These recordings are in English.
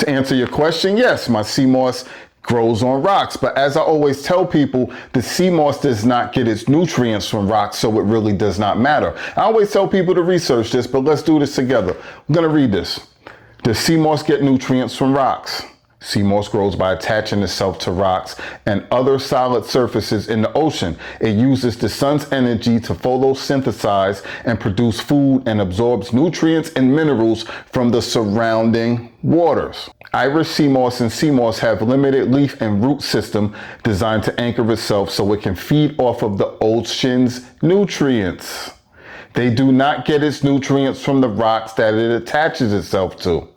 To answer your question, yes, my sea moss grows on rocks. But as I always tell people, the sea moss does not get its nutrients from rocks, so it really does not matter. I always tell people to research this, but let's do this together. I'm going to read this. Does sea moss get nutrients from rocks? Sea moss grows by attaching itself to rocks and other solid surfaces in the ocean. It uses the sun's energy to photosynthesize and produce food and absorbs nutrients and minerals from the surrounding waters. Irish sea moss and sea moss have limited leaf and root system designed to anchor itself so it can feed off of the ocean's nutrients. They do not get its nutrients from the rocks that it attaches itself to.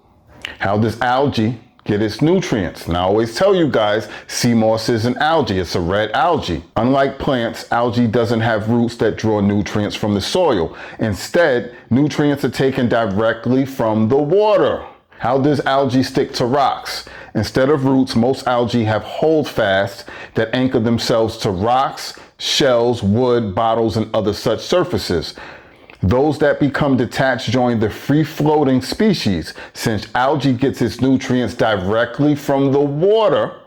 How does algae get its nutrients? And I always tell you guys, sea moss is an algae. It's a red algae. Unlike plants, algae doesn't have roots that draw nutrients from the soil. Instead, nutrients are taken directly from the water. How does algae stick to rocks? Instead of roots, most algae have holdfasts that anchor themselves to rocks, shells, wood, bottles, and other such surfaces. Those that become detached join the free-floating species. Since algae gets its nutrients directly from the water,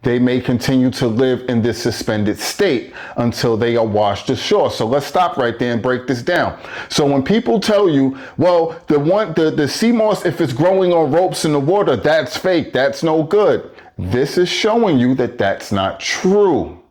they may continue to live in this suspended state until they are washed ashore. So let's stop right there and break this down. So when people tell you, well, the sea moss, if it's growing on ropes in the water, that's fake, that's no good. This is showing you that that's not true.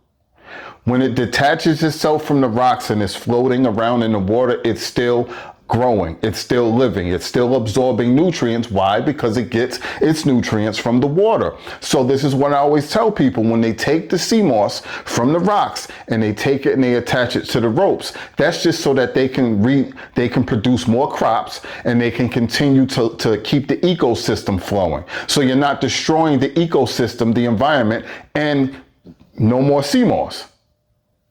When it detaches itself from the rocks and is floating around in the water, it's still growing, it's still living, it's still absorbing nutrients. Why? Because it gets its nutrients from the water. So this is what I always tell people: when they take the sea moss from the rocks and they take it and they attach it to the ropes, that's just so that they can produce more crops and they can continue to keep the ecosystem flowing. So you're not destroying the ecosystem, the environment, and no more sea moss.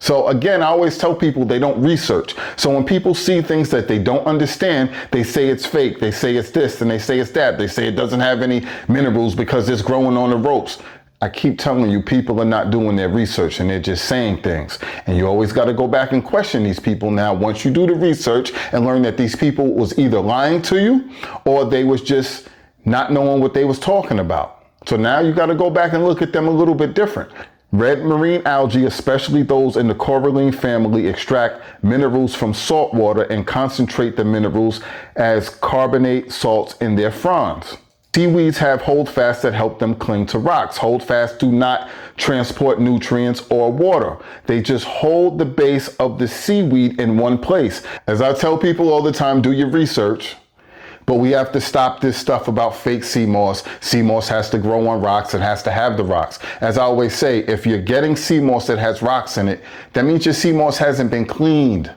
So again, I always tell people they don't research. So when people see things that they don't understand, they say it's fake, they say it's this, and they say it's that. They say it doesn't have any minerals because it's growing on the ropes. I keep telling you, people are not doing their research and they're just saying things. And you always got to go back and question these people now once you do the research and learn that these people was either lying to you or they was just not knowing what they was talking about. So now you got to go back and look at them a little bit different. Red marine algae, especially those in the coralline family, extract minerals from salt water and concentrate the minerals as carbonate salts in their fronds. Seaweeds have holdfasts that help them cling to rocks. Holdfasts do not transport nutrients or water. They just hold the base of the seaweed in one place. As I tell people all the time, do your research. But we have to stop this stuff about fake sea moss. Sea moss has to grow on rocks. It has to have the rocks. As I always say, if you're getting sea moss that has rocks in it, that means your sea moss hasn't been cleaned.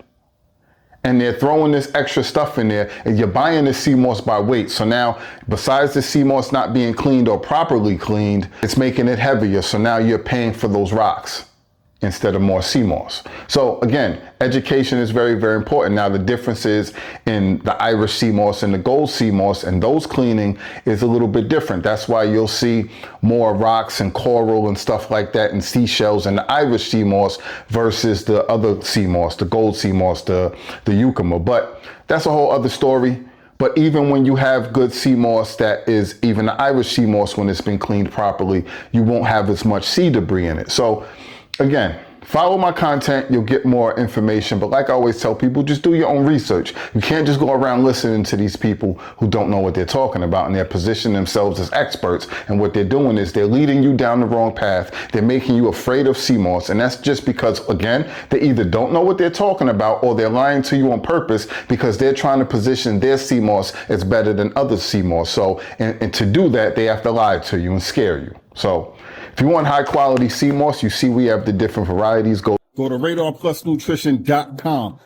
And they're throwing this extra stuff in there and you're buying the sea moss by weight. So now, besides the sea moss not being cleaned or properly cleaned, it's making it heavier. So now you're paying for those rocks instead of more sea moss. So again, education is very, very important. Now the differences in the Irish sea moss and the gold sea moss and those cleaning is a little bit different. That's why you'll see more rocks and coral and stuff like that and seashells in the Irish sea moss versus the other sea moss, the gold sea moss, the euchema. But that's a whole other story. But even when you have good sea moss that is even the Irish sea moss, when it's been cleaned properly, you won't have as much sea debris in it. So again, follow my content, you'll get more information. But like I always tell people, just do your own research. You can't just go around listening to these people who don't know what they're talking about, and they're positioning themselves as experts. And what they're doing is they're leading you down the wrong path. They're making you afraid of sea moss. And that's just because, again, they either don't know what they're talking about or they're lying to you on purpose because they're trying to position their sea moss as better than other sea moss. So, and to do that, they have to lie to you and scare you. So if you want high quality sea moss, you see we have the different varieties. Go to RadarPlusNutrition.com.